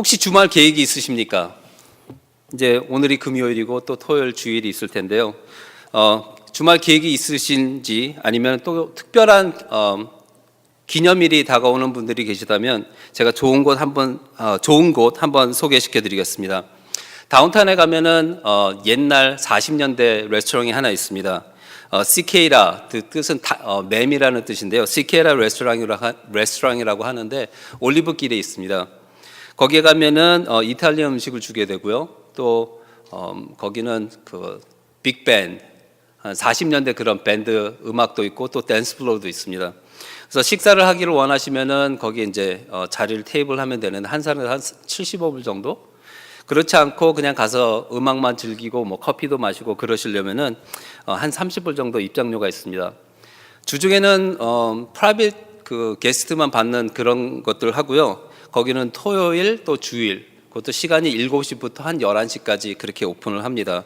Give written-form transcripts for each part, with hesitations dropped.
혹시 주말 계획이 있으십니까? 이제 오늘이 금요일이고 또 토요일 주일이 있을 텐데요. 주말 계획이 있으신지 아니면 또 특별한 기념일이 다가오는 분들이 계시다면 제가 좋은 곳 한번 소개시켜 드리겠습니다. 다운타운에 가면은 옛날 40년대 레스토랑이 하나 있습니다. 시케이라, 그 뜻은 맴이라는 뜻인데요. 시케이라 레스토랑이라고 하는데 올리브길에 있습니다. 거기에 가면은 이탈리안 음식을 주게 되고요. 또 거기는 그 빅밴드, 한 40년대 그런 밴드 음악도 있고 또 댄스 플로어도 있습니다. 그래서 식사를 하기를 원하시면은 거기에 이제 자리를 테이블 하면 되는데 한 사람에 한 75불 정도? 그렇지 않고 그냥 가서 음악만 즐기고 뭐 커피도 마시고 그러시려면은 한 30불 정도 입장료가 있습니다. 주중에는 프라이빗 그 게스트만 받는 그런 것들 하고요. 거기는 토요일 또 주일, 그것도 시간이 7시부터 한 11시까지 그렇게 오픈을 합니다.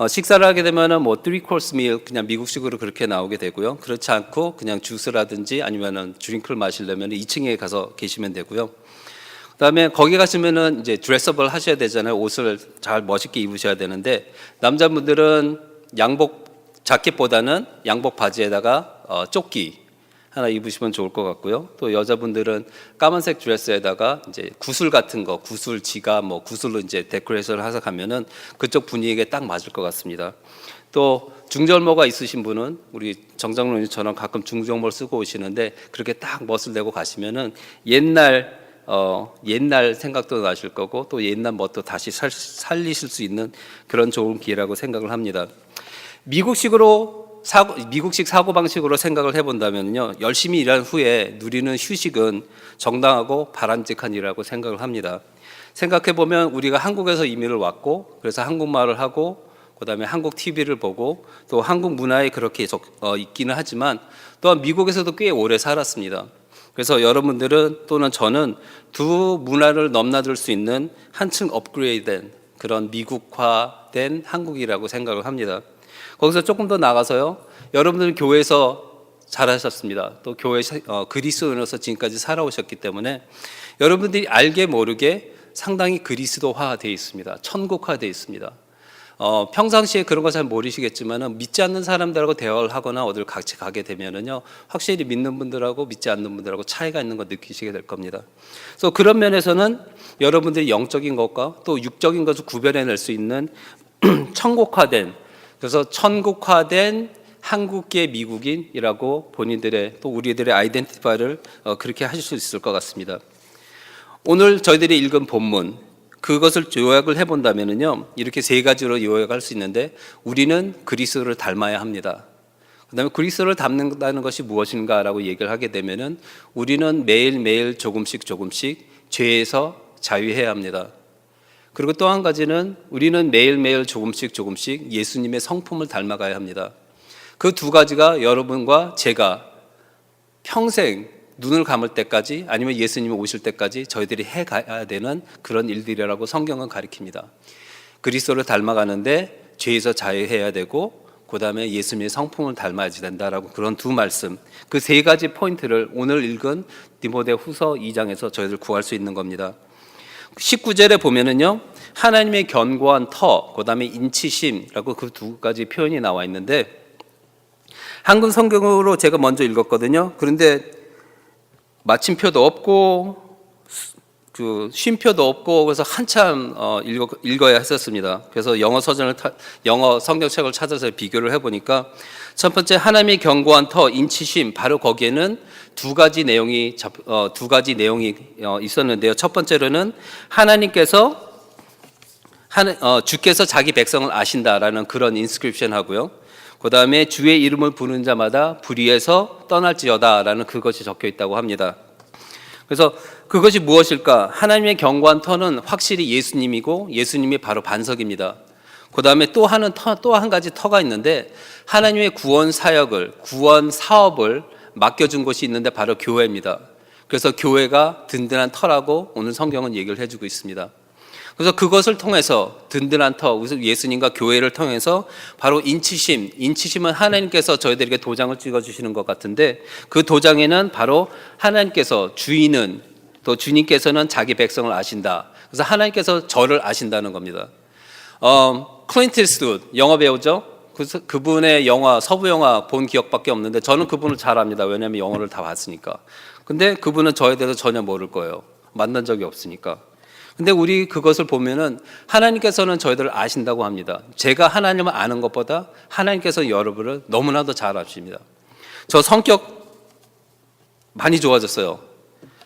식사를 하게 되면은 뭐 3코스 밀 그냥 미국식으로 그렇게 나오게 되고요. 그렇지 않고 그냥 주스라든지 아니면은 드링크를 마시려면 2층에 가서 계시면 되고요. 그다음에 거기 가시면은 이제 드레스업을 하셔야 되잖아요. 옷을 잘 멋있게 입으셔야 되는데 남자분들은 양복 자켓보다는 양복 바지에다가 조끼 하나 입으시면 좋을 것 같고요. 또 여자분들은 까만색 드레스에다가 이제 구슬 같은 거, 구슬 지갑, 뭐 구슬로 이제 데코레이션을 해서 가면은 그쪽 분위기에 딱 맞을 것 같습니다. 또 중절모가 있으신 분은 우리 정장로님처럼 가끔 중절모를 쓰고 오시는데 그렇게 딱 멋을 내고 가시면은 옛날 생각도 나실 거고 또 옛날 멋도 다시 살리실 수 있는 그런 좋은 기회라고 생각을 합니다. 미국식 사고방식으로 생각을 해본다면요, 열심히 일한 후에 누리는 휴식은 정당하고 바람직한 일이라고 생각을 합니다. 생각해보면 우리가 한국에서 이민을 왔고 그래서 한국말을 하고 그다음에 한국 TV를 보고 또 한국 문화에 그렇게 있기는 하지만 또한 미국에서도 꽤 오래 살았습니다. 그래서 여러분들은 또는 저는 두 문화를 넘나들 수 있는 한층 업그레이드된 그런 미국화된 한국이라고 생각을 합니다. 거기서 조금 더 나가서요, 여러분들은 교회에서 자라셨습니다. 또 교회 그리스도인으로서 지금까지 살아오셨기 때문에 여러분들이 알게 모르게 상당히 그리스도화되어 있습니다. 천국화되어 있습니다. 평상시에 그런 거 잘 모르시겠지만은 믿지 않는 사람들하고 대화를 하거나 어딜 같이 가게 되면은요, 확실히 믿는 분들하고 믿지 않는 분들하고 차이가 있는 거 느끼시게 될 겁니다. 그래서 그런 면에서는 여러분들이 영적인 것과 또 육적인 것을 구별해낼 수 있는 그래서 천국화된 한국계 미국인이라고 본인들의 또 우리들의 아이덴티파이를 그렇게 하실 수 있을 것 같습니다. 오늘 저희들이 읽은 본문 그것을 요약을 해본다면요, 이렇게 세 가지로 요약할 수 있는데 우리는 그리스도를 닮아야 합니다. 그다음에 그리스도를 닮는다는 것이 무엇인가라고 얘기를 하게 되면은 우리는 매일매일 조금씩 죄에서 자유해야 합니다. 그리고 또 한 가지는 우리는 매일매일 조금씩 예수님의 성품을 닮아가야 합니다. 그 두 가지가 여러분과 제가 평생 눈을 감을 때까지 아니면 예수님이 오실 때까지 저희들이 해가야 되는 그런 일들이라고 성경은 가리킵니다. 그리스도를 닮아가는데 죄에서 자유해야 되고 그 다음에 예수님의 성품을 닮아야 된다라고 그런 두 말씀, 그 세 가지 포인트를 오늘 읽은 디모데후서 2장에서 저희들 구할 수 있는 겁니다. 19절에 보면은요, 하나님의 견고한 터, 그 다음에 인치심이라고 그 두 가지 표현이 나와 있는데 한글 성경으로 제가 먼저 읽었거든요. 그런데 마침표도 없고 그 쉼표도 없고 그래서 한참 읽어야 했었습니다. 그래서 영어 성경책을 찾아서 비교를 해보니까 첫 번째 하나님의 견고한 터, 인치심, 바로 거기에는 두 가지 내용이 있었는데요. 첫 번째로는 주께서 자기 백성을 아신다라는 그런 인스크립션 하고요. 그 다음에 주의 이름을 부르는 자마다 불의에서 떠날지어다라는 그것이 적혀 있다고 합니다. 그래서 그것이 무엇일까? 하나님의 견고한 터는 확실히 예수님이고 예수님이 바로 반석입니다. 그 다음에 또 한 가지 터가 있는데 하나님의 구원 사업을 맡겨준 곳이 있는데 바로 교회입니다. 그래서 교회가 든든한 터라고 오늘 성경은 얘기를 해주고 있습니다. 그래서 그것을 통해서 든든한 터, 예수님과 교회를 통해서 바로 인치심은 하나님께서 저희들에게 도장을 찍어주시는 것 같은데 그 도장에는 바로 하나님께서 주인은 또 주님께서는 자기 백성을 아신다. 그래서 하나님께서 저를 아신다는 겁니다. 클린트 이스트우드 영화 배우죠. 그래서 그분의 영화, 서부 영화 본 기억밖에 없는데 저는 그분을 잘 압니다. 왜냐하면 영화를 다 봤으니까. 근데 그분은 저에 대해서 전혀 모를 거예요. 만난 적이 없으니까. 근데 우리 그것을 보면은 하나님께서는 저희들을 아신다고 합니다. 제가 하나님을 아는 것보다 하나님께서 여러분을 너무나도 잘 아십니다. 저 성격 많이 좋아졌어요.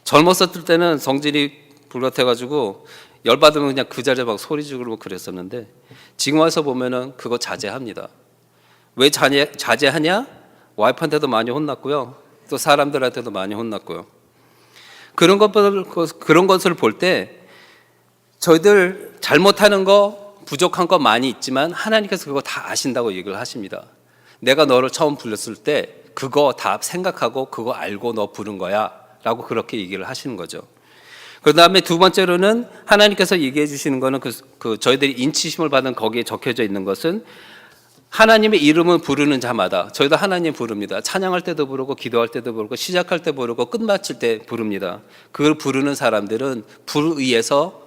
젊었을 때는 성질이 불같아가지고 열받으면 그냥 그 자리에 막 소리 지르고 그랬었는데 지금 와서 보면은 그거 자제합니다. 왜 자제하냐? 와이프한테도 많이 혼났고요. 또 사람들한테도 많이 혼났고요. 그런 것을 볼 때 저희들 잘못하는 거, 부족한 거 많이 있지만 하나님께서 그거 다 아신다고 얘기를 하십니다. 내가 너를 처음 불렀을 때 그거 다 생각하고 그거 알고 너 부른 거야 라고 그렇게 얘기를 하시는 거죠. 그 다음에 두 번째로는 하나님께서 얘기해 주시는 거는 저희들이 인치심을 받은 거기에 적혀져 있는 것은 하나님의 이름을 부르는 자마다 저희도 하나님 부릅니다. 찬양할 때도 부르고 기도할 때도 부르고 시작할 때 부르고 끝마칠 때 부릅니다. 그걸 부르는 사람들은 불의에서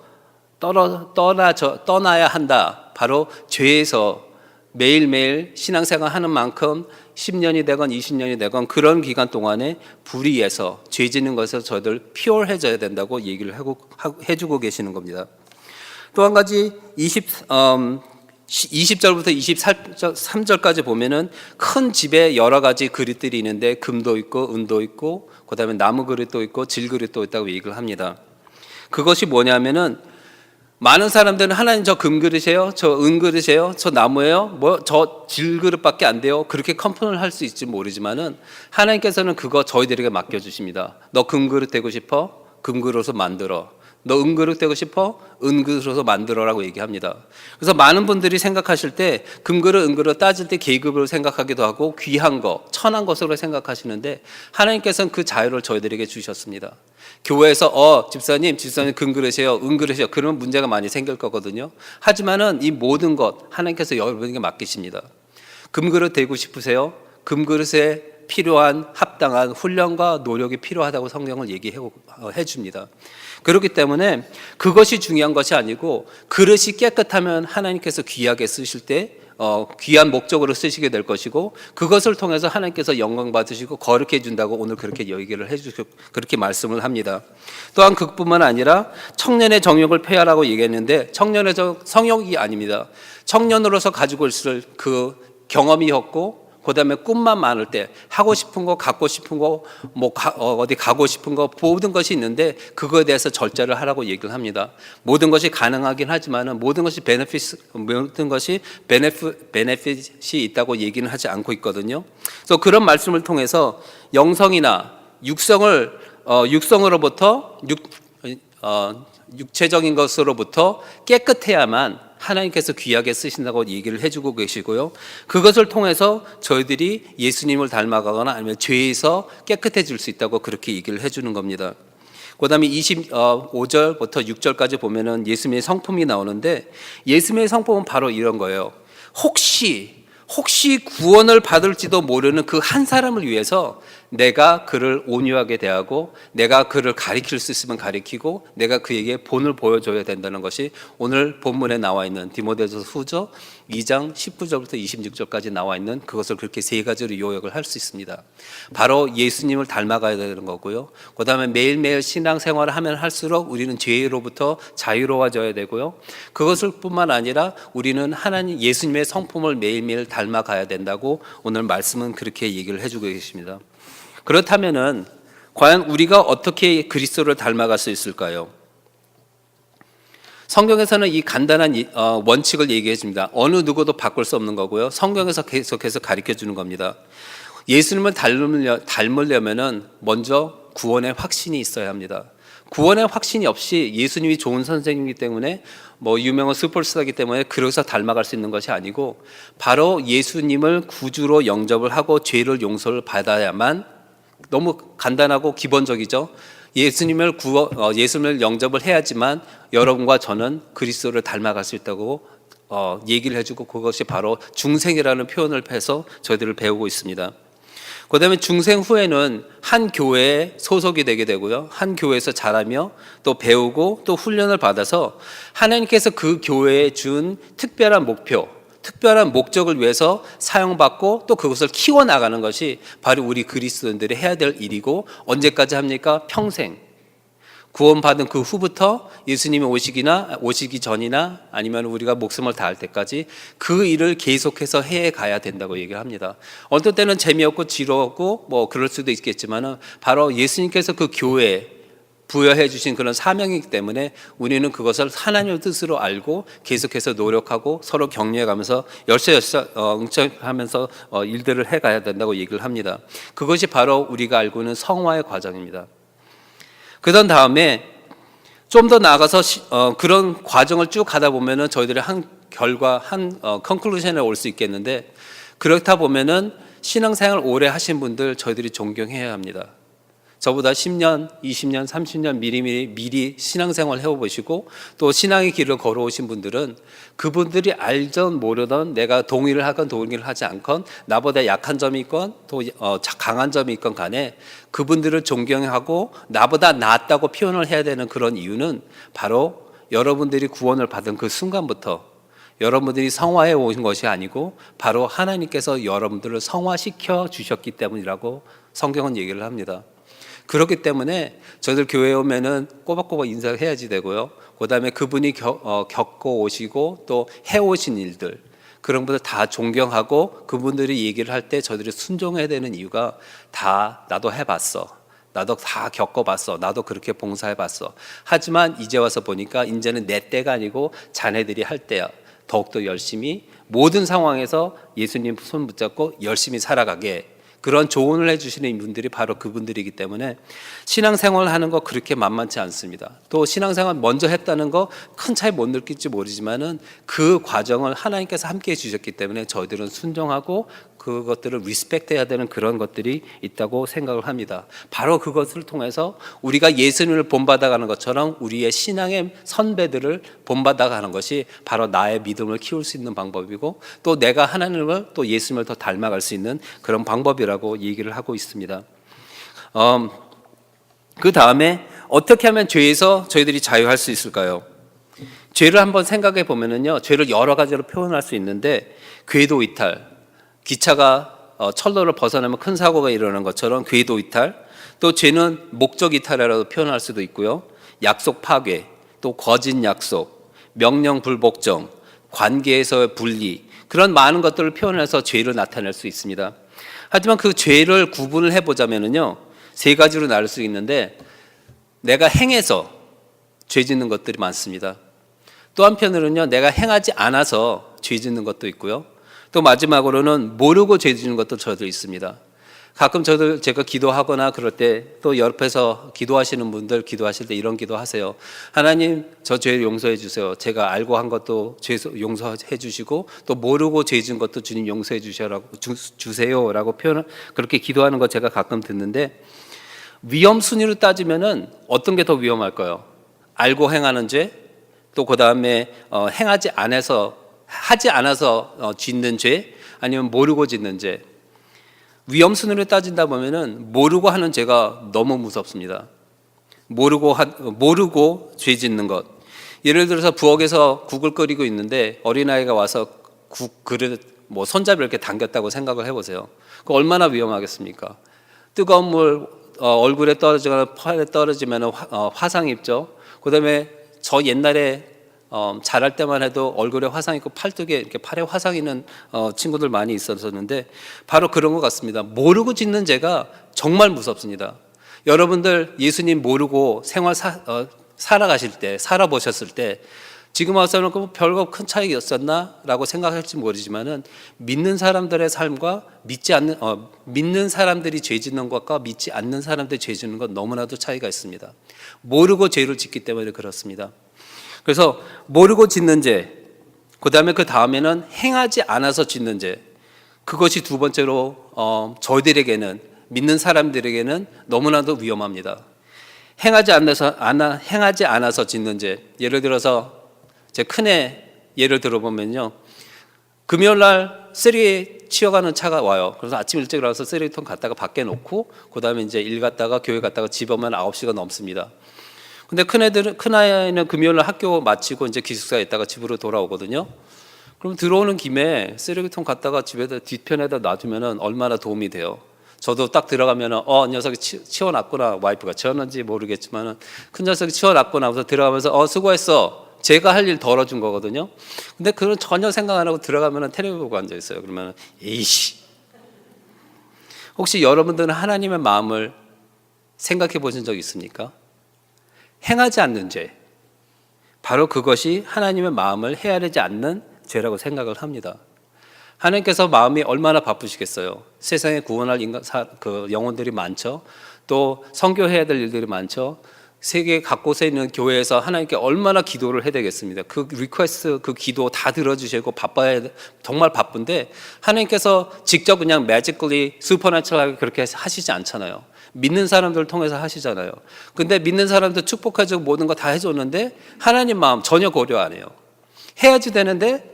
떠나야 한다. 바로 죄에서 매일매일 신앙생활 하는 만큼 10년이 되건 20년이 되건 그런 기간 동안에 불의에서 죄 짓는 것에서 저희들 피월해져야 된다고 얘기를 해주고 계시는 겁니다. 또 한 가지 20절부터 23절까지 보면은 큰 집에 여러 가지 그릇들이 있는데 금도 있고 은도 있고 그다음에 나무 그릇도 있고 질 그릇도 있다고 얘기를 합니다. 그것이 뭐냐면은 많은 사람들은 하나님 저 금그릇이에요, 저 은그릇이에요, 저 나무예요, 저 질그릇밖에 안 돼요. 그렇게 컴플레인을 할 수 있을지 모르지만은 하나님께서는 그거 저희들에게 맡겨주십니다. 너 금그릇 되고 싶어? 금그릇으로 만들어. 너 은그릇 되고 싶어? 은그릇으로 만들어라고 얘기합니다. 그래서 많은 분들이 생각하실 때 금그릇, 은그릇 따질 때 계급으로 생각하기도 하고 귀한 거, 천한 것으로 생각하시는데 하나님께서는 그 자유를 저희들에게 주셨습니다. 교회에서 집사님 금그릇이에요, 은그릇이에요. 그러면 문제가 많이 생길 거거든요. 하지만은 이 모든 것 하나님께서 여러분에게 맡기십니다. 금그릇 되고 싶으세요? 금그릇에 필요한 합당한 훈련과 노력이 필요하다고 성경을 얘기해 줍니다. 그렇기 때문에 그것이 중요한 것이 아니고 그릇이 깨끗하면 하나님께서 귀하게 쓰실 때 귀한 목적으로 쓰시게 될 것이고 그것을 통해서 하나님께서 영광 받으시고 거룩해 준다고 오늘 그렇게 얘기를 해주시고 그렇게 말씀을 합니다. 또한 그뿐만 아니라 청년의 정욕을 폐하라고 얘기했는데 청년의 성욕이 아닙니다. 청년으로서 가지고 있을 그 경험이었고 그다음에 꿈만 많을 때 하고 싶은 거, 갖고 싶은 거, 어디 가고 싶은 거 모든 것이 있는데 그거에 대해서 절제를 하라고 얘기를 합니다. 모든 것이 가능하긴 하지만은 모든 것이 베네핏이 있다고 얘기는 하지 않고 있거든요. 그래서 그런 말씀을 통해서 영성이나 육성으로부터 육체적인 것으로부터 깨끗해야만 하나님께서 귀하게 쓰신다고 얘기를 해주고 계시고요. 그것을 통해서 저희들이 예수님을 닮아가거나 아니면 죄에서 깨끗해질 수 있다고 그렇게 얘기를 해주는 겁니다. 그 다음에 25절부터 6절까지 보면은 예수님의 성품이 나오는데 예수님의 성품은 바로 이런 거예요. 혹시 구원을 받을지도 모르는 그 한 사람을 위해서 내가 그를 온유하게 대하고 내가 그를 가리킬 수 있으면 가리키고 내가 그에게 본을 보여줘야 된다는 것이 오늘 본문에 나와 있는 디모데후서 후서 2장 19절부터 26절까지 나와 있는 그것을 그렇게 세 가지로 요약을 할 수 있습니다. 바로 예수님을 닮아가야 되는 거고요. 그 다음에 매일매일 신앙생활을 하면 할수록 우리는 죄로부터 자유로워져야 되고요. 그것을 뿐만 아니라 우리는 하나님 예수님의 성품을 매일매일 닮아가야 된다고 오늘 말씀은 그렇게 얘기를 해주고 계십니다. 그렇다면은 과연 우리가 어떻게 그리스도를 닮아갈 수 있을까요? 성경에서는 이 간단한 원칙을 얘기해 줍니다. 어느 누구도 바꿀 수 없는 거고요. 성경에서 계속해서 가르쳐 주는 겁니다. 예수님을 닮으려면은 먼저 구원의 확신이 있어야 합니다. 구원의 확신이 없이 예수님이 좋은 선생님이기 때문에 유명한 슈퍼스타이기 때문에 그래서 닮아갈 수 있는 것이 아니고 바로 예수님을 구주로 영접을 하고 죄를 용서를 받아야만 너무 간단하고 기본적이죠. 예수님을 영접을 해야지만 여러분과 저는 그리스도를 닮아갈 수 있다고 얘기를 해주고 그것이 바로 중생이라는 표현을 해서 저희들을 배우고 있습니다. 그다음에 중생 후에는 한 교회에 소속이 되게 되고요. 한 교회에서 자라며 또 배우고 또 훈련을 받아서 하나님께서 그 교회에 준 특별한 목표, 특별한 목적을 위해서 사용받고 또 그것을 키워나가는 것이 바로 우리 그리스도인들이 해야 될 일이고, 언제까지 합니까? 평생. 구원받은 그 후부터 예수님이 오시기 전이나 아니면 우리가 목숨을 다할 때까지 그 일을 계속해서 해 가야 된다고 얘기를 합니다. 어떤 때는 재미없고 지루하고 뭐 그럴 수도 있겠지만은 바로 예수님께서 그 교회에 부여해 주신 그런 사명이기 때문에 우리는 그것을 하나님의 뜻으로 알고 계속해서 노력하고 서로 격려해 가면서 응답하면서 일들을 해 가야 된다고 얘기를 합니다. 그것이 바로 우리가 알고 있는 성화의 과정입니다. 그런 다음에 좀 더 나아가서 그런 과정을 쭉 가다 보면은 저희들이 한 결과, 컨클루션에 올 수 있겠는데, 그렇다 보면은 신앙생활 오래 하신 분들 저희들이 존경해야 합니다. 저보다 10년, 20년, 30년 미리 신앙생활 해보시고 또 신앙의 길을 걸어오신 분들은 그분들이 알던 모르던, 내가 동의를 하건 동의를 하지 않건, 나보다 약한 점이 있건 또 강한 점이 있건 간에 그분들을 존경하고 나보다 낫다고 표현을 해야 되는 그런 이유는 바로 여러분들이 구원을 받은 그 순간부터 여러분들이 성화해 오신 것이 아니고 바로 하나님께서 여러분들을 성화시켜 주셨기 때문이라고 성경은 얘기를 합니다. 그렇기 때문에 저희들 교회에 오면은 꼬박꼬박 인사해야지 되고요. 그 다음에 그분이 겪고 오시고 또 해오신 일들, 그런 분들 다 존경하고 그분들이 얘기를 할 때 저희들이 순종해야 되는 이유가 다 나도 해봤어. 나도 다 겪어봤어. 나도 그렇게 봉사해봤어. 하지만 이제 와서 보니까 이제는 내 때가 아니고 자네들이 할 때야. 더욱더 열심히 모든 상황에서 예수님 손 붙잡고 열심히 살아가게, 그런 조언을 해주시는 분들이 바로 그분들이기 때문에 신앙생활을 하는 거 그렇게 만만치 않습니다. 또 신앙생활 먼저 했다는 거 큰 차이 못 느낄지 모르지만은 그 과정을 하나님께서 함께 해주셨기 때문에 저희들은 순종하고 그것들을 리스펙트해야 되는 그런 것들이 있다고 생각을 합니다. 바로 그것을 통해서 우리가 예수님을 본받아가는 것처럼 우리의 신앙의 선배들을 본받아가는 것이 바로 나의 믿음을 키울 수 있는 방법이고, 또 내가 하나님을 또 예수님을 더 닮아갈 수 있는 그런 방법이라고 얘기를 하고 있습니다. 그 다음에 어떻게 하면 죄에서 저희들이 자유할 수 있을까요? 죄를 한번 생각해 보면은요, 죄를 여러 가지로 표현할 수 있는데, 궤도 이탈, 기차가 철로를 벗어나면 큰 사고가 일어나는 것처럼 궤도 이탈, 또 죄는 목적 이탈이라고 표현할 수도 있고요, 약속 파괴, 또 거짓 약속, 명령 불복종, 관계에서의 분리, 그런 많은 것들을 표현해서 죄를 나타낼 수 있습니다. 하지만 그 죄를 구분을 해보자면요, 세 가지로 나눌 수 있는데, 내가 행해서 죄 짓는 것들이 많습니다. 또 한편으로는요, 내가 행하지 않아서 죄 짓는 것도 있고요, 또 마지막으로는 모르고 죄 짓는 것도 저도 있습니다. 가끔 제가 기도하거나 그럴 때 또 옆에서 기도하시는 분들 기도하실 때 이런 기도하세요. 하나님, 저 죄 용서해 주세요. 제가 알고 한 것도 죄 용서해 주시고 또 모르고 죄 지은 것도 주님 용서해 주세요라고 그렇게 기도하는 거 제가 가끔 듣는데, 위험 순위로 따지면은 어떤 게 더 위험할까요? 알고 행하는 죄, 또 그 다음에 하지 않아서 짓는 죄, 아니면 모르고 짓는 죄. 위험 순위로 따진다 보면은 모르고 하는 죄가 너무 무섭습니다. 모르고 죄 짓는 것. 예를 들어서 부엌에서 국을 끓이고 있는데 어린아이가 와서 국 그릇 손잡이 이렇게 당겼다고 생각을 해보세요. 그 얼마나 위험하겠습니까? 뜨거운 물 얼굴에 떨어지거나 팔에 떨어지면 화상 입죠. 그다음에 저 옛날에 자랄 때만 해도 얼굴에 화상 있고 팔뚝에 이렇게 팔에 화상 있는 친구들 많이 있었는데, 바로 그런 것 같습니다. 모르고 짓는 죄가 정말 무섭습니다. 여러분들 예수님 모르고 살아보셨을 때 지금 와서는 별거 큰 차이였었나? 라고 생각할지 모르지만은 믿는 사람들의 삶과 믿는 사람들이 죄 짓는 것과 믿지 않는 사람들이 죄 짓는 것 너무나도 차이가 있습니다. 모르고 죄를 짓기 때문에 그렇습니다. 그래서 모르고 짓는 죄, 그 다음에는 행하지 않아서 짓는 죄, 그것이 두 번째로 저희들에게는, 믿는 사람들에게는 너무나도 위험합니다. 행하지 않아서 짓는 죄. 예를 들어서 제 큰애 예를 들어보면요, 금요일 날 쓰레기 치워가는 차가 와요. 그래서 아침 일찍 일어나서 쓰레기통 갖다가 밖에 놓고 그다음에 이제 일 갔다가 교회 갔다가 집 오면 9시가 넘습니다. 근데 큰아이는 금요일 날 학교 마치고 이제 기숙사에 있다가 집으로 돌아오거든요. 그럼 들어오는 김에 쓰레기통 갖다가 집에다 뒤편에다 놔두면은 얼마나 도움이 돼요. 저도 딱 들어가면은 녀석이 치워놨구나. 와이프가 치웠는지 모르겠지만은 큰 녀석이 치워놨구나 하면서 들어가면서 수고했어. 제가 할 일 덜어준 거거든요. 근데 그런 전혀 생각 안 하고 들어가면은 텔레비 보고 앉아 있어요. 그러면 에이씨. 혹시 여러분들은 하나님의 마음을 생각해 보신 적 있습니까? 행하지 않는 죄. 바로 그것이 하나님의 마음을 헤아리지 않는 죄라고 생각을 합니다. 하나님께서 마음이 얼마나 바쁘시겠어요. 세상에 구원할 영혼들이 많죠. 또 선교해야 될 일들이 많죠. 세계 각곳에 있는 교회에서 하나님께 얼마나 기도를 해야 되겠습니다. 그 리퀘스트, 그 기도 다 들어주시고 정말 바쁜데 하나님께서 직접 그냥 magically, supernatural하게 그렇게 하시지 않잖아요. 믿는 사람들을 통해서 하시잖아요. 근데 믿는 사람들 축복해주고 모든 거 다 해줬는데 하나님 마음 전혀 고려 안 해요. 해야지 되는데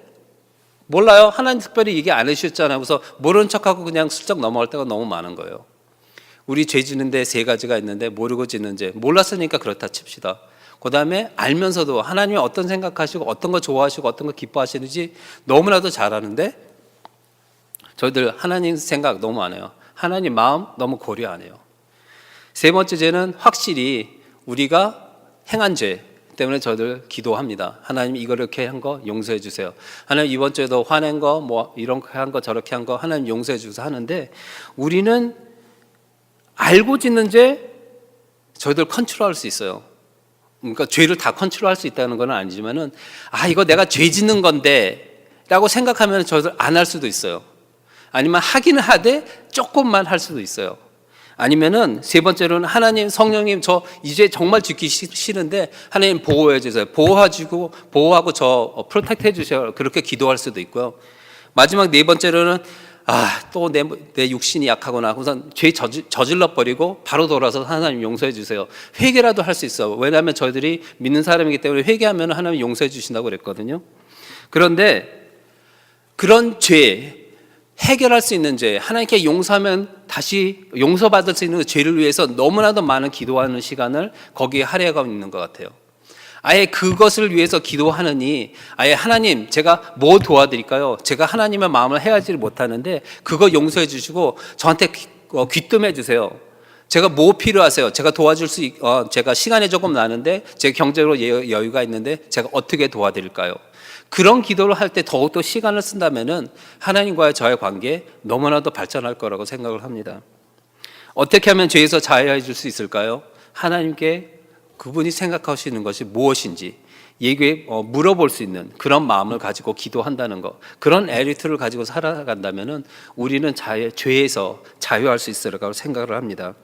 몰라요. 하나님 특별히 얘기 안 해주셨잖아요. 그래서 모르는 척하고 그냥 슬쩍 넘어갈 때가 너무 많은 거예요. 우리 죄 짓는데 3가지가 있는데 모르고 짓는 죄. 몰랐으니까 그렇다 칩시다. 그 다음에 알면서도 하나님이 어떤 생각하시고 어떤 거 좋아하시고 어떤 거 기뻐하시는지 너무나도 잘 아는데 저희들 하나님 생각 너무 안 해요. 하나님 마음 너무 고려 안 해요. 3번째 죄는 확실히 우리가 행한 죄 때문에 저희들 기도합니다. 하나님 이렇게 한 거 용서해 주세요. 하나님 이번 주에도 화낸 거 뭐 이런 거 한 거 저렇게 한 거 하나님 용서해 주세요 하는데 우리는 알고 짓는 죄 저희들 컨트롤할 수 있어요. 그러니까 죄를 다 컨트롤할 수 있다는 건 아니지만은 이거 내가 죄 짓는 건데 라고 생각하면 저희들 안 할 수도 있어요. 아니면 하기는 하되 조금만 할 수도 있어요. 아니면은 3번째로는 하나님 성령님 저 이제 정말 짓기 싫은데 하나님 보호해 주세요. 보호하고 저 프로텍트 해 주세요. 그렇게 기도할 수도 있고요. 마지막 4번째로는 또 내 육신이 약하구나. 우선 죄 저질러 버리고 바로 돌아서 하나님 용서해 주세요. 회개라도 할 수 있어요. 왜냐하면 저희들이 믿는 사람이기 때문에 회개하면 하나님 용서해 주신다고 그랬거든요. 그런데 그런 죄 해결할 수 있는 죄, 하나님께 용서하면 다시 용서받을 수 있는 죄를 위해서 너무나도 많은 기도하는 시간을 거기에 할애하고 있는 것 같아요. 아예 그것을 위해서 기도하느니 아예 하나님 제가 뭐 도와드릴까요? 제가 하나님의 마음을 헤아리지 못하는데 그거 용서해 주시고 저한테 귀뜸해 주세요. 제가 뭐 필요하세요? 제가 도와줄 제가 시간이 조금 나는데 제 경제로 여유가 있는데 제가 어떻게 도와드릴까요? 그런 기도를 할 때 더욱더 시간을 쓴다면은 하나님과의 저의 관계 너무나도 발전할 거라고 생각을 합니다. 어떻게 하면 죄에서 자유해 줄 수 있을까요? 하나님께 그분이 생각하시는 것이 무엇인지 물어볼 수 있는 그런 마음을 가지고 기도한다는 것, 그런 에리트를 가지고 살아간다면은 우리는 죄에서 자유할 수 있을 거라고 생각을 합니다.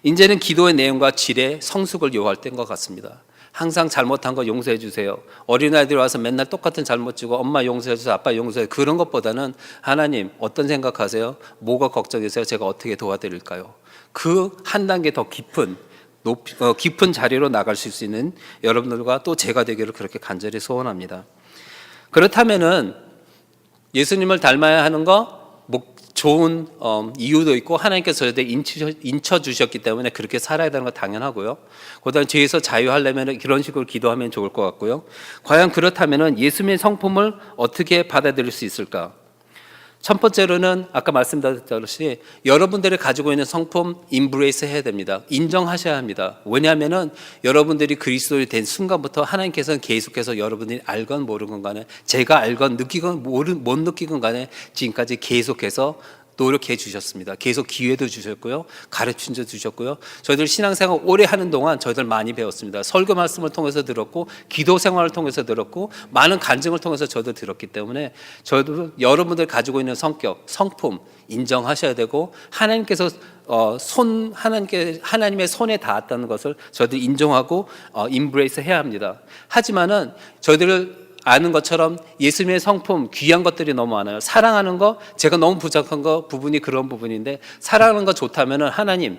이제는 기도의 내용과 질의 성숙을 요구할 때인 것 같습니다. 항상 잘못한 거 용서해 주세요. 어린아이들이 와서 맨날 똑같은 잘못 지고 엄마 용서해 주세요, 아빠 용서해 주세요. 그런 것보다는 하나님 어떤 생각하세요? 뭐가 걱정이세요? 제가 어떻게 도와드릴까요? 그 한 단계 더 깊은 자리로 나갈 수 있는 여러분들과 또 제가 되기를 그렇게 간절히 소원합니다. 그렇다면은 예수님을 닮아야 하는 거 좋은 이유도 있고 하나님께서 저희들 인쳐주셨기 때문에 그렇게 살아야 되는 거 당연하고요. 그다음 죄에서 자유하려면 이런 식으로 기도하면 좋을 것 같고요. 과연 그렇다면 예수님의 성품을 어떻게 받아들일 수 있을까? 첫 번째로는 아까 말씀드렸듯이 여러분들이 가지고 있는 성품 인브레이스 해야 됩니다. 인정하셔야 합니다. 왜냐하면 여러분들이 그리스도인이 된 순간부터 하나님께서는 계속해서 여러분들이 알건 모르건 간에 제가 알건 느끼건 못 느끼건 간에 지금까지 계속해서 노력해 주셨습니다. 계속 기회도 주셨고요. 가르침도 주셨고요. 저희들 신앙생활 오래 하는 동안 저희들 많이 배웠습니다. 설교 말씀을 통해서 들었고 기도 생활을 통해서 들었고 많은 간증을 통해서 저도 들었기 때문에 저희도 여러분들 가지고 있는 성격, 성품 인정하셔야 되고 하나님께서 하나님의 손에 닿았다는 것을 저희들 인정하고 인브레이스 해야 합니다. 하지만은 저희들을 아는 것처럼 예수님의 성품 귀한 것들이 너무 많아요. 사랑하는 거 제가 너무 부족한 거 부분이 그런 부분인데 사랑하는 거 좋다면은 하나님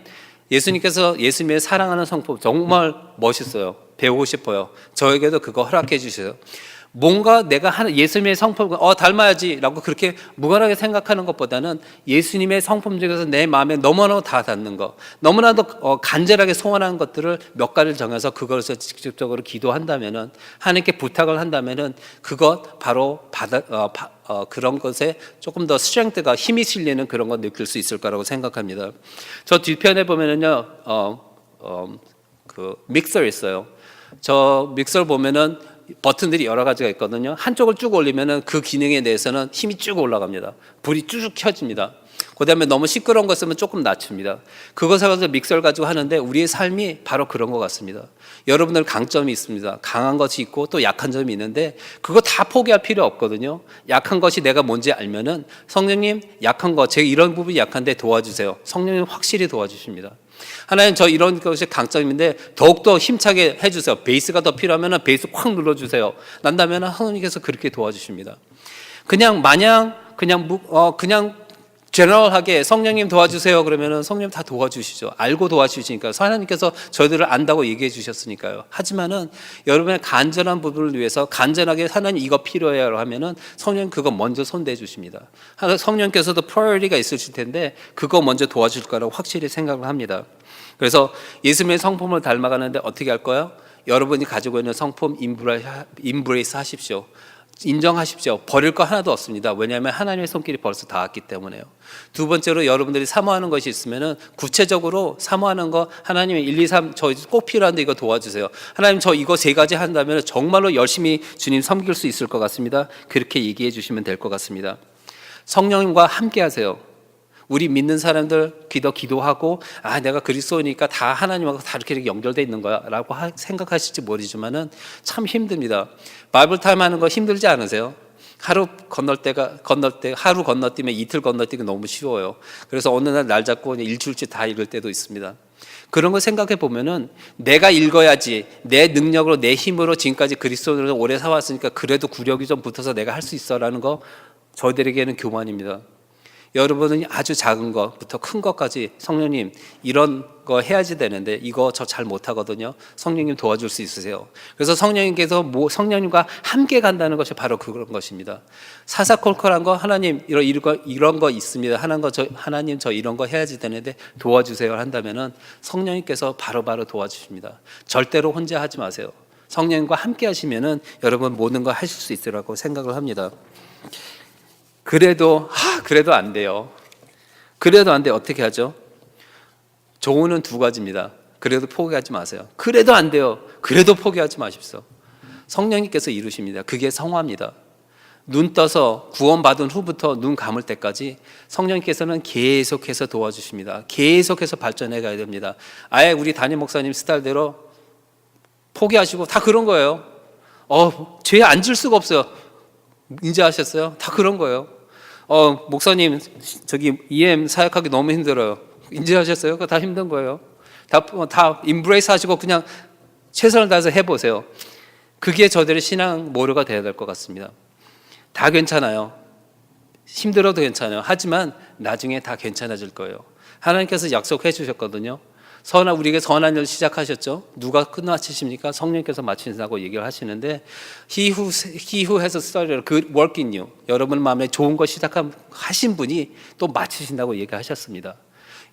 예수님께서 예수님의 사랑하는 성품 정말 멋있어요. 배우고 싶어요. 저에게도 그거 허락해 주세요. 뭔가 내가 하는 예수님의 성품 닮아야지라고 그렇게 무관하게 생각하는 것보다는 예수님의 성품 중에서 내 마음에 너무나도 다 닿는 것, 너무나도 간절하게 소원하는 것들을 몇 가지를 정해서 그것을 직접적으로 기도한다면은, 하나님께 부탁을 한다면은 그것 바로 그런 것에 조금 더 스트렝스가, 힘이 실리는 그런 걸 느낄 수 있을 거라고 생각합니다. 저 뒤편에 보면은요 그 믹서 있어요. 저 믹서 보면은 버튼들이 여러 가지가 있거든요. 한쪽을 쭉 올리면은 그 기능에 대해서는 힘이 쭉 올라갑니다. 불이 쭉 켜집니다. 그다음에 너무 시끄러운 거 쓰면 조금 낮춥니다. 그것을 가지고 믹서를 가지고 하는데 우리의 삶이 바로 그런 것 같습니다. 여러분들 강점이 있습니다. 강한 것이 있고 또 약한 점이 있는데 그거 다 포기할 필요 없거든요. 약한 것이 내가 뭔지 알면은 성령님 약한 거, 제가 이런 부분이 약한데 도와주세요. 성령님 확실히 도와주십니다. 하나님 저 이런 것이 강점인데 더욱더 힘차게 해주세요. 베이스가 더 필요하면 베이스 확 눌러주세요. 난다면 하나님께서 그렇게 도와주십니다. 그냥 마냥 그냥 제너럴하게 성령님 도와주세요 그러면은 성령님 다 도와주시죠. 알고 도와주시니까 하나님께서 저희들을 안다고 얘기해 주셨으니까요. 하지만은 여러분의 간절한 부분을 위해서 간절하게 하나님 이거 필요해요 하면은 성령 그거 먼저 손대어 주십니다. 성령께서도 프라이어리티가 있으실 텐데 그거 먼저 도와줄 거라고 확실히 생각을 합니다. 그래서 예수님의 성품을 닮아가는데 어떻게 할 거예요? 여러분이 가지고 있는 성품 임브레이스 하십시오. 인정하십시오. 버릴 거 하나도 없습니다. 왜냐하면 하나님의 손길이 벌써 닿았기 때문에요. 두 번째로 여러분들이 사모하는 것이 있으면은 구체적으로 사모하는 거 하나님의 1, 2, 3 저 꼭 필요한데 이거 도와주세요. 하나님 저 이거 세 가지 한다면 정말로 열심히 주님 섬길 수 있을 것 같습니다. 그렇게 얘기해 주시면 될 것 같습니다. 성령님과 함께 하세요. 우리 믿는 사람들 기도하고 내가 그리스도니까 다 하나님하고 다 이렇게 연결되어 있는 거야 라고 생각하실지 모르지만은 참 힘듭니다. 바이블 타임 하는 거 힘들지 않으세요? 하루 건너뛰면 이틀 건너뛰기 너무 쉬워요. 그래서 어느 날 잡고 일주일치 다 읽을 때도 있습니다. 그런 거 생각해 보면은 내가 읽어야지, 내 능력으로 내 힘으로 지금까지 그리스도를 오래 살아왔으니까 그래도 구력이 좀 붙어서 내가 할 수 있어라는 거 저희들에게는 교만입니다. 여러분은 아주 작은 것부터 큰 것까지 성령님 이런 거 해야지 되는데 이거 저 잘 못하거든요. 성령님 도와줄 수 있으세요. 그래서 성령님께서 성령님과 함께 간다는 것이 바로 그런 것입니다. 사사콜콜한 거 하나님 이런 거 있습니다. 하나님 저 이런 거 해야지 되는데 도와주세요 한다면은 성령님께서 바로바로 도와주십니다. 절대로 혼자 하지 마세요. 성령님과 함께 하시면은 여러분 모든 거 하실 수 있으라고 생각을 합니다. 그래도 안 돼요. 그래도 안 돼. 어떻게 하죠? 조언은 두 가지입니다. 그래도 포기하지 마세요. 그래도 안 돼요. 그래도 포기하지 마십시오. 성령님께서 이루십니다. 그게 성화입니다. 눈 떠서 구원받은 후부터 눈 감을 때까지 성령님께서는 계속해서 도와주십니다. 계속해서 발전해 가야 됩니다. 아예 우리 담임 목사님 스타일대로 포기하시고 다 그런 거예요. 죄에 앉을 수가 없어요. 인지하셨어요? 다 그런 거예요. 목사님 저기 EM 사역하기 너무 힘들어요. 인지하셨어요? 그거 다 힘든 거예요. 다 임브레이스 하시고 그냥 최선을 다해서 해보세요. 그게 저들의 신앙 모료가 되어야 될 것 같습니다. 다 괜찮아요. 힘들어도 괜찮아요. 하지만 나중에 다 괜찮아질 거예요. 하나님께서 약속해 주셨거든요. 우리에게 선한 일 시작하셨죠. 누가 끝마치십니까? 성령께서 마치신다고 얘기를 하시는데 He who has started a good work in you, 여러분 마음에 좋은 거 시작하신 분이 또 마치신다고 얘기하셨습니다.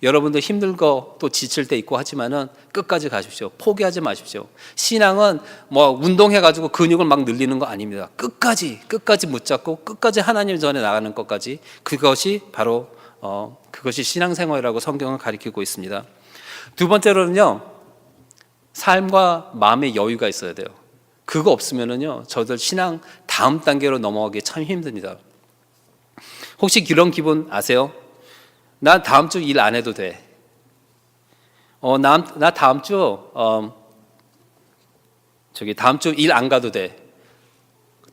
여러분도 힘들고 또 지칠 때 있고 하지만은 끝까지 가십시오. 포기하지 마십시오. 신앙은 운동해가지고 근육을 막 늘리는 거 아닙니다. 끝까지 붙잡고 끝까지 하나님 전에 나가는 것까지, 그것이 바로 그것이 신앙생활이라고 성경은 가리키고 있습니다. 두 번째로는요, 삶과 마음의 여유가 있어야 돼요. 그거 없으면은요, 저들 신앙 다음 단계로 넘어가기 참 힘듭니다. 혹시 이런 기분 아세요? 나 다음 주 일 안 해도 돼. 나 다음 주 다음 주 일 안 가도 돼.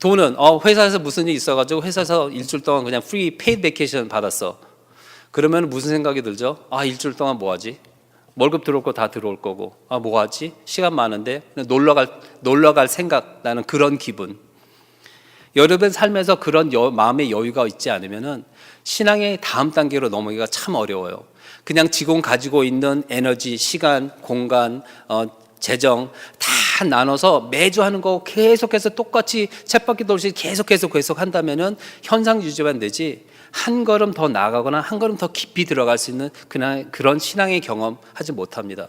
돈은 회사에서 무슨 일 있어가지고 회사에서 일주일 동안 그냥 프리 페이드 베케이션 받았어. 그러면 무슨 생각이 들죠? 일주일 동안 뭐 하지? 월급 들어올 거 다 들어올 거고 뭐 하지? 시간 많은데 놀러 갈 생각 나는 그런 기분. 여러분 삶에서 그런 마음의 여유가 있지 않으면은 신앙의 다음 단계로 넘어가기가 참 어려워요. 그냥 지금 가지고 있는 에너지, 시간, 공간, 재정 다 나눠서 매주 하는 거 계속해서 똑같이 쳇바퀴 돌듯이 계속 한다면은 현상 유지만 되지 한 걸음 더 나아가거나 한 걸음 더 깊이 들어갈 수 있는 그런 신앙의 경험 하지 못합니다.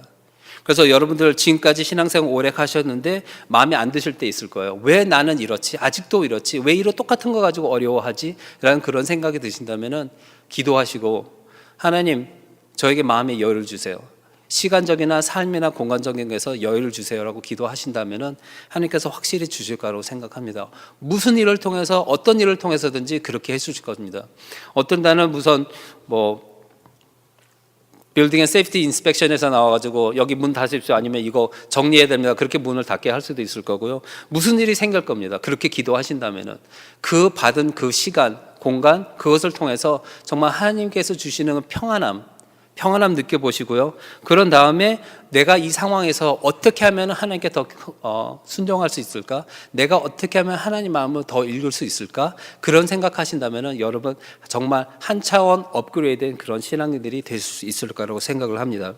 그래서 여러분들 지금까지 신앙생활 오래 하셨는데 마음에 안 드실 때 있을 거예요. 왜 나는 이렇지? 아직도 이렇지? 왜 이런 똑같은 거 가지고 어려워하지? 라는 그런 생각이 드신다면은 기도하시고 하나님 저에게 마음의 여유를 주세요. 시간적이나 삶이나 공간적인 것에서 여유를 주세요라고 기도하신다면은 하나님께서 확실히 주실 거라고 생각합니다. 무슨 일을 통해서 어떤 일을 통해서든지 그렇게 해주실 겁니다. 어떤 단은 우선 빌딩 앤 세이프티 인스펙션에서 나와가지고 여기 문 닫으십시오 아니면 이거 정리해야 됩니다. 그렇게 문을 닫게 할 수도 있을 거고요. 무슨 일이 생길 겁니다. 그렇게 기도하신다면은 그 받은 그 시간, 공간 그것을 통해서 정말 하나님께서 주시는 평안함 느껴보시고요. 그런 다음에 내가 이 상황에서 어떻게 하면 하나님께 더 순종할 수 있을까? 내가 어떻게 하면 하나님 마음을 더 읽을 수 있을까? 그런 생각하신다면 여러분 정말 한 차원 업그레이드된 그런 신앙인들이 될 수 있을 거라고 생각을 합니다.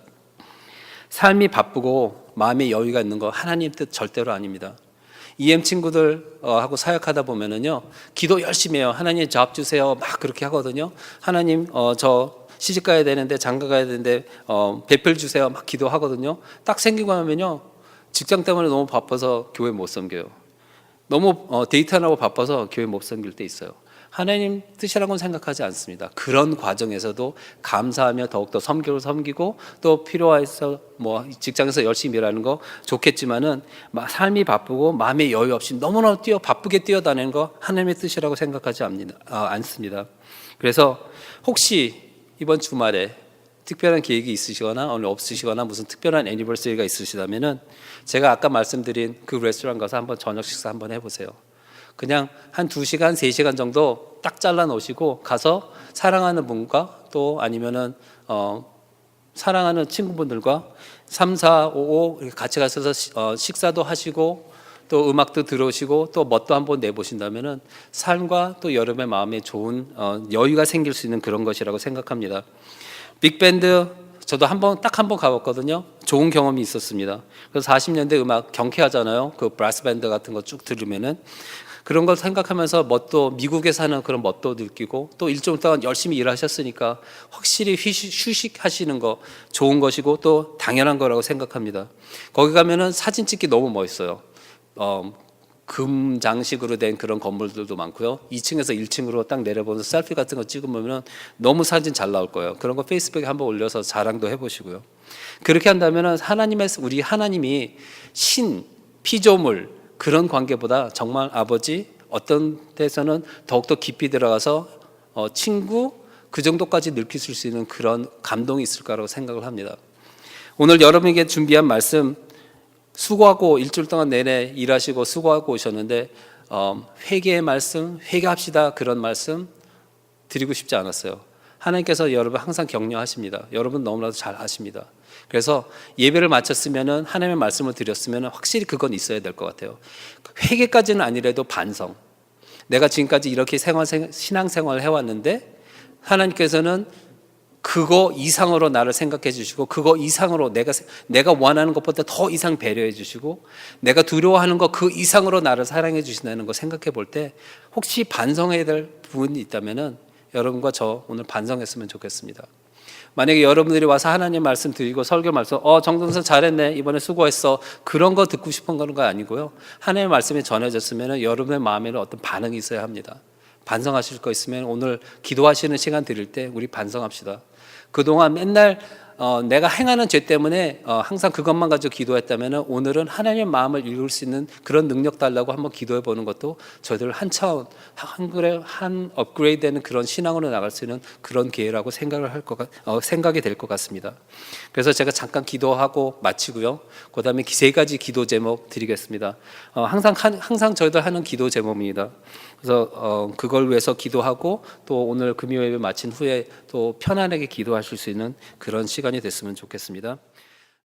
삶이 바쁘고 마음에 여유가 있는 거 하나님 뜻 절대로 아닙니다. EM 친구들 하고 사역하다 보면은요, 기도 열심히 해요. 하나님 잡 주세요. 막 그렇게 하거든요. 하나님 저 시집 가야 되는데 장가 가야 되는데 배필 주세요. 막 기도하거든요. 딱 생기고 나면요, 직장 때문에 너무 바빠서 교회 못 섬겨요. 너무 데이트하느라고 바빠서 교회 못 섬길 때 있어요. 하나님 뜻이라고는 생각하지 않습니다. 그런 과정에서도 감사하며 더욱더 섬교를 섬기고 또 필요해서 직장에서 열심히 일하는 거 좋겠지만은 삶이 바쁘고 마음의 여유 없이 너무나 바쁘게 뛰어다니는 거 하나님의 뜻이라고 생각하지 않습니다. 그래서 혹시 이번 주말에 특별한 계획이 있으시거나 오늘 없으시거나 무슨 특별한 애니버서리가 있으시다면은 제가 아까 말씀드린 그 레스토랑 가서 한번 저녁 식사 한번 해보세요. 그냥 한 2시간, 3시간 정도 딱 잘라 놓으시고 가서 사랑하는 분과 또 아니면은 사랑하는 친구분들과 3, 4, 5 같이 가서 식사도 하시고 또 음악도 들으시고 또 멋도 한번 내보신다면은 삶과 또 여러분의 마음에 좋은 여유가 생길 수 있는 그런 것이라고 생각합니다. 빅밴드 저도 딱 한 번 가봤거든요. 좋은 경험이 있었습니다. 그래서 40년대 음악 경쾌하잖아요. 그 브라스 밴드 같은 거 쭉 들으면은 그런 걸 생각하면서 멋도 미국에서 하는 그런 멋도 느끼고 또 일주일 동안 열심히 일하셨으니까 확실히 휴식하시는 거 좋은 것이고 또 당연한 거라고 생각합니다. 거기 가면은 사진 찍기 너무 멋있어요. 금 장식으로 된 그런 건물들도 많고요. 2층에서 1층으로 딱 내려보면서 셀피 같은 거 찍으면 너무 사진 잘 나올 거예요. 그런 거 페이스북에 한번 올려서 자랑도 해보시고요. 그렇게 한다면 우리 하나님이 피조물 그런 관계보다 정말 아버지 어떤 데서는 더욱더 깊이 들어가서 친구 그 정도까지 느끼실 수 있는 그런 감동이 있을 거라고 생각을 합니다. 오늘 여러분에게 준비한 말씀 수고하고 일주일 동안 내내 일하시고 수고하고 오셨는데 회개의 말씀, 회개합시다 그런 말씀 드리고 싶지 않았어요. 하나님께서 여러분 항상 격려하십니다. 여러분 너무나도 잘 아십니다. 그래서 예배를 마쳤으면은 하나님의 말씀을 드렸으면은 확실히 그건 있어야 될 것 같아요. 회개까지는 아니래도 반성. 내가 지금까지 이렇게 신앙생활을 해왔는데 하나님께서는 그거 이상으로 나를 생각해 주시고 그거 이상으로 내가 원하는 것보다 더 이상 배려해 주시고 내가 두려워하는 것 그 이상으로 나를 사랑해 주신다는 거 생각해 볼 때 혹시 반성해야 될 부분이 있다면은 여러분과 저 오늘 반성했으면 좋겠습니다. 만약에 여러분들이 와서 하나님 말씀 드리고 설교 말씀 정동선 잘했네 이번에 수고했어 그런 거 듣고 싶은 거 아니고요. 하나님의 말씀이 전해졌으면 여러분의 마음에는 어떤 반응이 있어야 합니다. 반성하실 거 있으면 오늘 기도하시는 시간 드릴 때 우리 반성합시다. 그동안 맨날 내가 행하는 죄 때문에 항상 그것만 가지고 기도했다면 오늘은 하나님의 마음을 읽을 수 있는 그런 능력 달라고 한번 기도해 보는 것도 저희들 한 차원 한 업그레이드 되는 그런 신앙으로 나갈 수 있는 그런 기회라고 생각이 될 것 같습니다. 그래서 제가 잠깐 기도하고 마치고요. 그 다음에 3가지 기도 제목 드리겠습니다. 항상 저희들 하는 기도 제목입니다. 그래서 그걸 위해서 기도하고 또 오늘 금요 예배 마친 후에 또 편안하게 기도하실 수 있는 그런 시간이 됐으면 좋겠습니다.